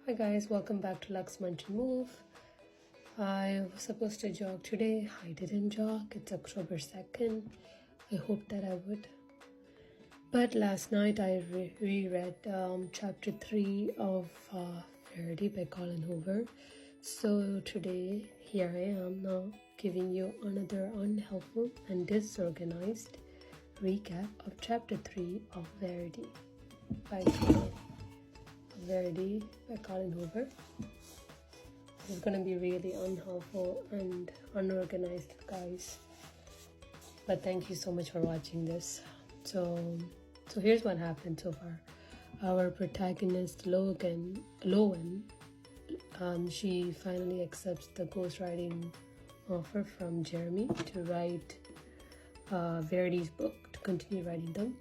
Hi guys, welcome back to Lux Munch and Move. I was supposed to jog today. I didn't jog. It's October 2nd. I hoped that I would. But last night I reread chapter 3 of Verity by Colin Hoover. So today, here I am now giving you another unhelpful and disorganized recap of chapter 3 of Verity by Colin Hoover. It's gonna be really unhelpful and unorganized, guys. But thank you so much for watching this. So here's what happened so far. Our protagonist Lowen, she finally accepts the ghostwriting offer from Jeremy to write Verity's book, to continue writing them.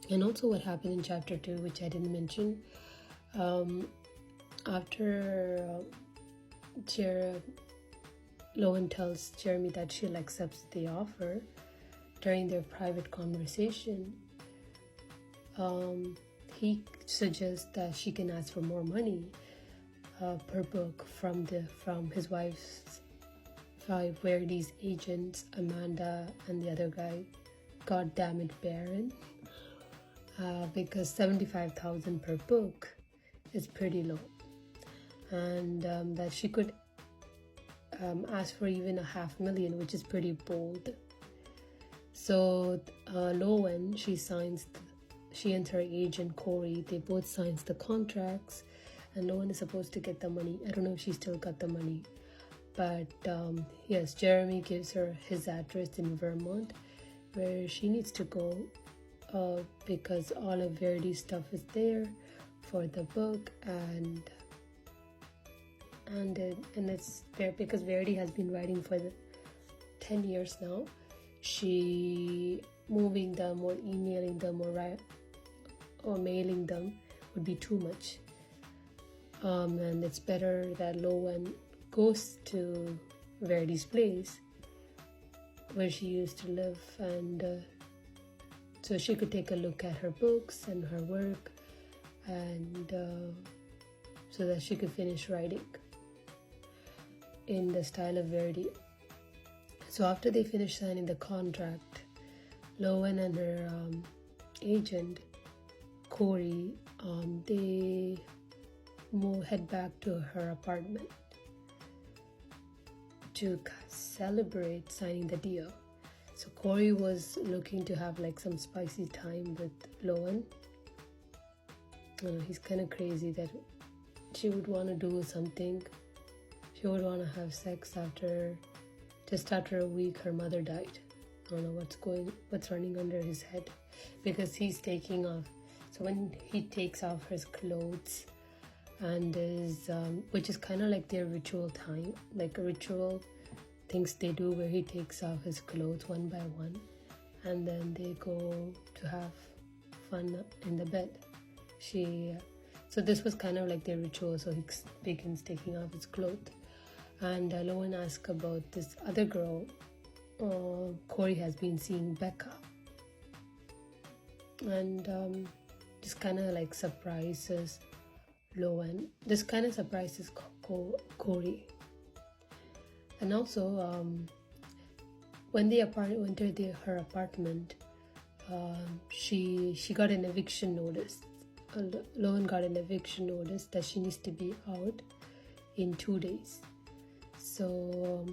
And also what happened in chapter 2, which I didn't mention. After Lowen tells Jeremy that she'll accept the offer, during their private conversation, he suggests that she can ask for more money per book from his wife's Verity's agents, Amanda and the other guy, God damn it, Baron, because $75,000 per book is pretty low, and that she could ask for even $500,000, which is pretty bold. So Lowen, she and her agent Corey, they both signs the contracts, and Lowen is supposed to get the money. I don't know if she still got the money, but yes, Jeremy gives her his address in Vermont where she needs to go because all of Verity's stuff is there for the book, and it's there because Verity has been writing for 10 years now. She moving them or emailing them or mailing them would be too much, and it's better that Lowen goes to Verity's place where she used to live, and so she could take a look at her books and her work, and so that she could finish writing in the style of Verity. So after they finish signing the contract, Lowen and her agent Corey, they head back to her apartment to celebrate signing the deal. So Corey was looking to have like some spicy time with Lowen. He's kind of crazy that she would want to do something. She would want to have sex just after a week her mother died. I don't know what's running under his head, because he's taking off. So when he takes off his clothes, and which is kind of like their ritual time, like a ritual things they do where he takes off his clothes one by one, and then they go to have fun in the bed. So this was kind of like their ritual. So he begins taking off his clothes, and Lowen asks about this other girl. Corey has been seeing Becca, and just kind of like surprises Lowen. This kind of surprises Corey. And also, when they entered her apartment, she got an eviction notice. Lowen got an eviction notice that she needs to be out in 2 days. So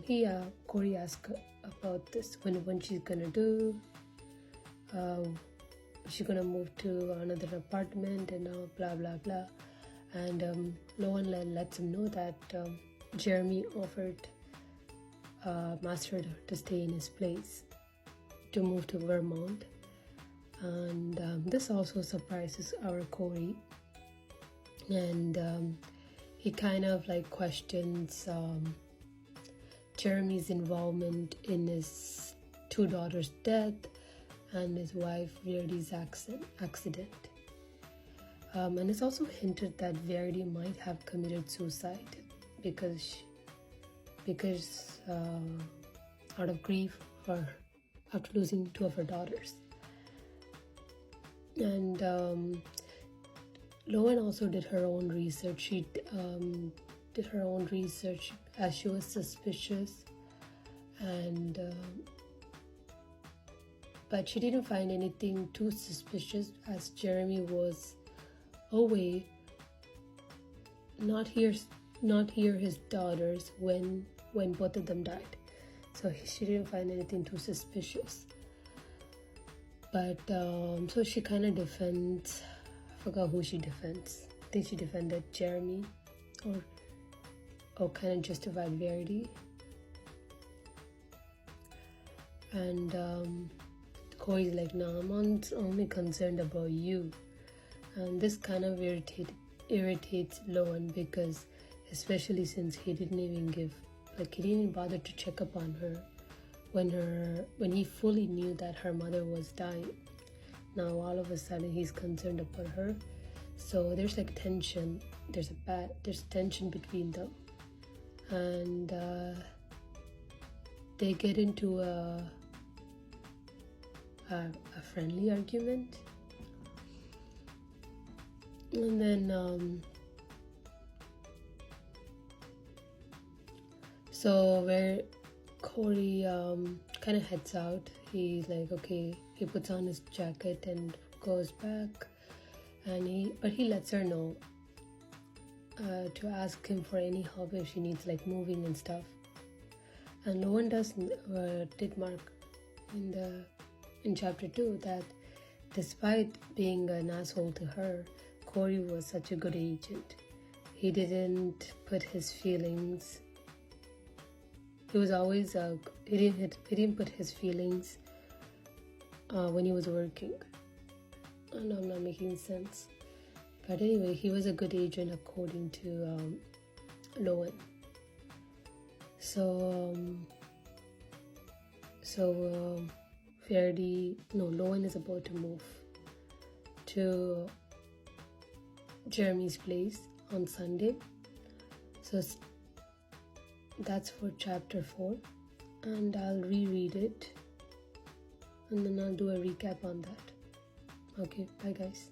Corey asked about this, when she's gonna do. She's gonna move to another apartment and blah blah blah. And Lowen lets him know that Jeremy offered Master to stay in his place, to move to Vermont. And this also surprises our Corey, and he kind of like questions Jeremy's involvement in his 2 daughters' death and his wife Verity's accident. And it's also hinted that Verity might have committed suicide because out of grief after losing 2 of her daughters. And Loan also did her own research. She did her own research as she was suspicious, and but she didn't find anything too suspicious as Jeremy was away, not hear his daughters when both of them died. So she didn't find anything too suspicious. But so she kind of defends, I forgot who she defends. I think she defended Jeremy, or kind of justified Verity. And Corey's like, no, I'm only concerned about you. And this kind of irritates Loan, because especially since he didn't even bother to check up on her when he fully knew that her mother was dying. Now all of a sudden he's concerned about her. So there's like tension. There's tension between them, and they get into a friendly argument, and then so where Corey kind of heads out, he's like, okay, he puts on his jacket and goes back, and he lets her know to ask him for any help if she needs like moving and stuff. And no one did mark in chapter 2 that despite being an asshole to her, Corey was such a good agent. He didn't put his feelings. He was always he didn't put his feelings when he was working. I know I'm not making sense, but anyway, he was a good agent according to Loan. Loan is about to move to Jeremy's place on Sunday. So that's for chapter 4, and I'll reread it and then I'll do a recap on that. Okay, bye guys.